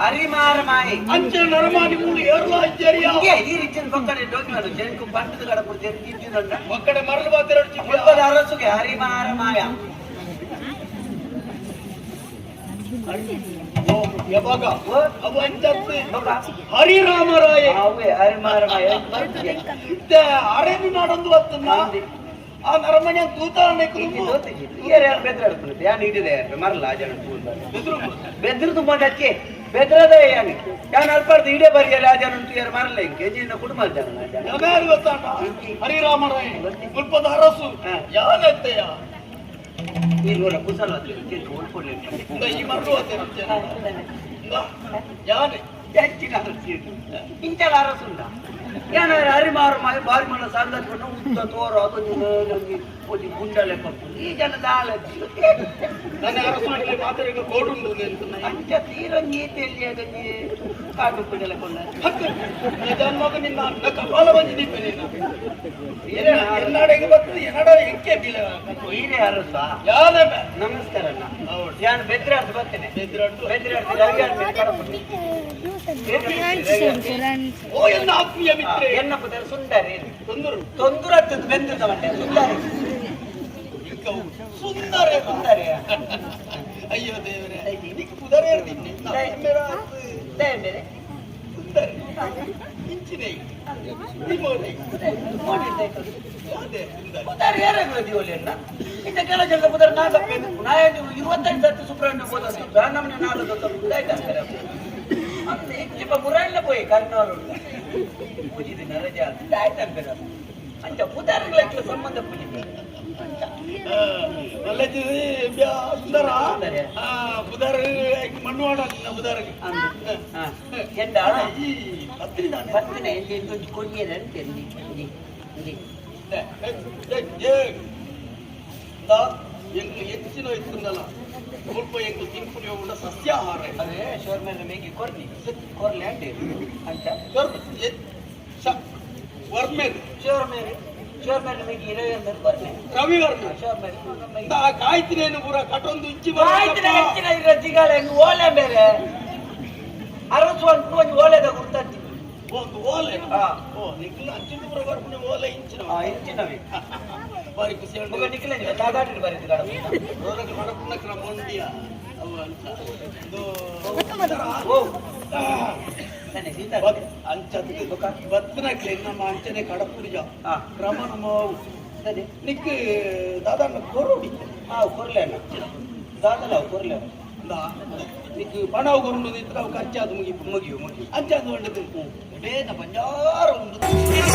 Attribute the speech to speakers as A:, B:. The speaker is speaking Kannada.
A: ಹರಿಮಾರಮಾಯಿ
B: ಅಂಚೆ ನರಮಾನಿ ಮೂಡಿ ಏರ್ಲ ಅಜ್ಜರಿಯ
A: ಈ ರೀತಿಯ ಪಕ್ಕಡೆ ಡೋಕಿನದು ಜೇನ್ಕು ಬಂಟದ ಕಡಪು ಜೇನ್ಕಿದ್ದಿನಂದ
B: ಪಕ್ಕಡೆ ಮರಳು ಬಾತಿರಡು
A: ಚಿಪ್ಪದ ಅರಸುಗೆ ಹರಿಮಾರಮಾಯ
B: ಯಾವಾಗ ಅವು ಅಂಚತ್ತೆ ಹರಿರಾಮರಾಯ
A: ಅವೇ ಹರಿಮಾರಮಾಯ
B: ಅರೇನು ನಾಡೊಂದು ಹೊತ್ತನ್ನ ಆ ನರಮನೆ ತೂತಾನೆ
A: ಬೆದ್ರಾಡ್ಕೊಂಡು ಯಾನ್ ಇಟ್ಟಿದೆ ಮರಲ್ಲ ಜನ ಬೆದ್ರು ತುಂಬ ಅದಕ್ಕೆ ಬೆದ್ರದ ಯಾನಿ ಯಾನ್ ಅಲ್ಪಾರ್ದು ಇಡೇ ಬರಿಗೆ ರಾಜನ ಯಾರು ಮರಲ್ಲ ಹಿಂಗೆ ನಿನ್ನ ಕುಟುಂಬ ಜನ
B: ಗೊತ್ತಾಟ ಹರಿರಾಮರಾಯ ಸ್ವಲ್ಪದ ಅರಸು ಯಾನೆತ್ತೆಯ
A: ನೀನು ಕುಸಲ ಓಡ್ಕೊಳ್ಳಿ
B: ಈ ಮರಳು ಯಾನೆ
A: ಹೆಚ್ಚಿನ ಇಂಚಲ ಅರಸುಂಡ ಏನಾರ ಹರಿಮಾರು ಬಾರಿ ಮನ ಸಂದರ್ಭ ಉದ್ದ ತೋರು ಅದೊಂದು ಒಂದು ಗುಂಡಲೆ ಕೊಟ್ಟು ಈ ಜನ ದಾಳಜ್ಜಿ
B: ನನ್ನ ಅರಸು ಮಾತಾಡಿಗೆ ಕೋಡುಂಡು
A: ಅಂಚ ತೀರಂಗೀತೆಯಲ್ಲಿ ಅದಕ್ಕೆ ಕಾಡು ಬಿಡಲೆ ಕೊಂಡ
B: ಮಗ ನಿನ್ನ ಅನ್ನ ಕಪಾಲ ಬಂದಿದ್ದೆ ಎನ್ನಾಡೆಗೆ ಬರ್ತದೆ ಎನ್ನಡ ಎಂಕೆ ಬೀಳ
A: ಹೀರೆ ಅರಸ
B: ಯಾನ
A: ನಮಸ್ಕಾರ ಯಾನು ಬೆದ್ರಾಡ್ದು ಬರ್ತೇನೆ
B: ಓ ಎನ್ನ ಆತ್ಮೀಯ ಮಿತ್ರ
A: ಎನ್ನ ಪುತ್ರ ಸುಂದರಿ ತೊಂದರೆ ಬೆಂದ ಸುಂದರಿ
B: ಸುಂದರ
A: ಸುಂದರಿ
B: ಅಯ್ಯೋ ದೇವರೇ ಇದಕ್ಕೆ ಪುದರ್ ಹೇಳ್ತೀನಿ ಸುಂದರಿ ಇಂಚಿನ
A: ಕೆಲ ಜನ ಪುದರ್ ನಾಲ್ಕು 25 ಸರ್ತಿ ಸುಬ್ರಹ್ಮಣ್ಯ ಹೋದ ನಮ್ಮನೆ ನಾಲ್ಕು ಮುರಣ್ಣ ಪೋಯಿ ಕರ್ನೂರು ಪೂಜಿದ ರಜೆ ಆಯ್ತು ಅಂಚ ಪುದಾರಿಗಳ ಸಂಬಂಧ ಪೂಜಿದೆ
B: ಸುಂದರ ಪುದರ್ ಮಣ್ಣುವಾಡ ಪುದರ್ಗೆ
A: ಎಂದ ಕೊಡ್ಯದಂತೆ
B: ಹೆಚ್ಚಿನ ಇತ್ತಲ್ಲ ಸ್ವಲ್ಪ ಎಂಕು ತಿನ್ಕುಡಿಯೋ ಉಂಡ ಸಸ್ಯಾಹಾರ
A: ಅದೇ ಶೋರ್ಮೇಲೆ ಮೇಗಿ ಕೊರ್ಲೆ ಅಂಟೆ ಅಂತ
B: ವರ್ಮೇಲೆ
A: ಶೋರ್ಮೇಲೆ ಮೇಗಿ
B: ರವಿವರ್ಮ ಕಾಯ್ತಿನೇನು ಪೂರ ಕಟೊಂದು ಇಚ್ಚಿ
A: ಜಿಗಾಳೆ ಓಲೆ ಬೇರೆ ಅರಸು ಅಂತ ಒಂದು ಓಲೆದ ಗುರ್ತಂತಿ
B: ಒಂದು ಓಲೆ ನಿಖಿಲ ಅಂಚಿನ ಪೂರ ಬರ್ಪುನೆ ಓಲೆ ಇಂಚಿನವಿ ಬಾರಿ ಖುಷಿ
A: ನಿಖಿಲ ದಾದಾಟಿ ಬರೀತಿ
B: ಹೊರಪುನ ಕ್ರಮ ಒಂದಿಯ ಅವು ಅಂತ ಬತ್ತನಕ್ಲೆ ನಮ್ಮ ಅಂಚನೆ ಕಡಪುರಿಜ ಕ್ರಮ ನಮ್ಮ ನಿಕ್ ದಾದಾನ ಕೊರೋಡಿ
A: ಕೊರ್ಲೆ ದಾದಲ ಕೊರ್ಲೆ
B: ನಿಕ್ ಪಣವು ಕೊರುಂಡು ನಿತ್ರ ಅವು ಖರ್ಚಾದ ಮುಗಿಯು ಅಂಚಾದ ಒಳ್ಳೆದು ಬಂಜಾರ ಉಂಟು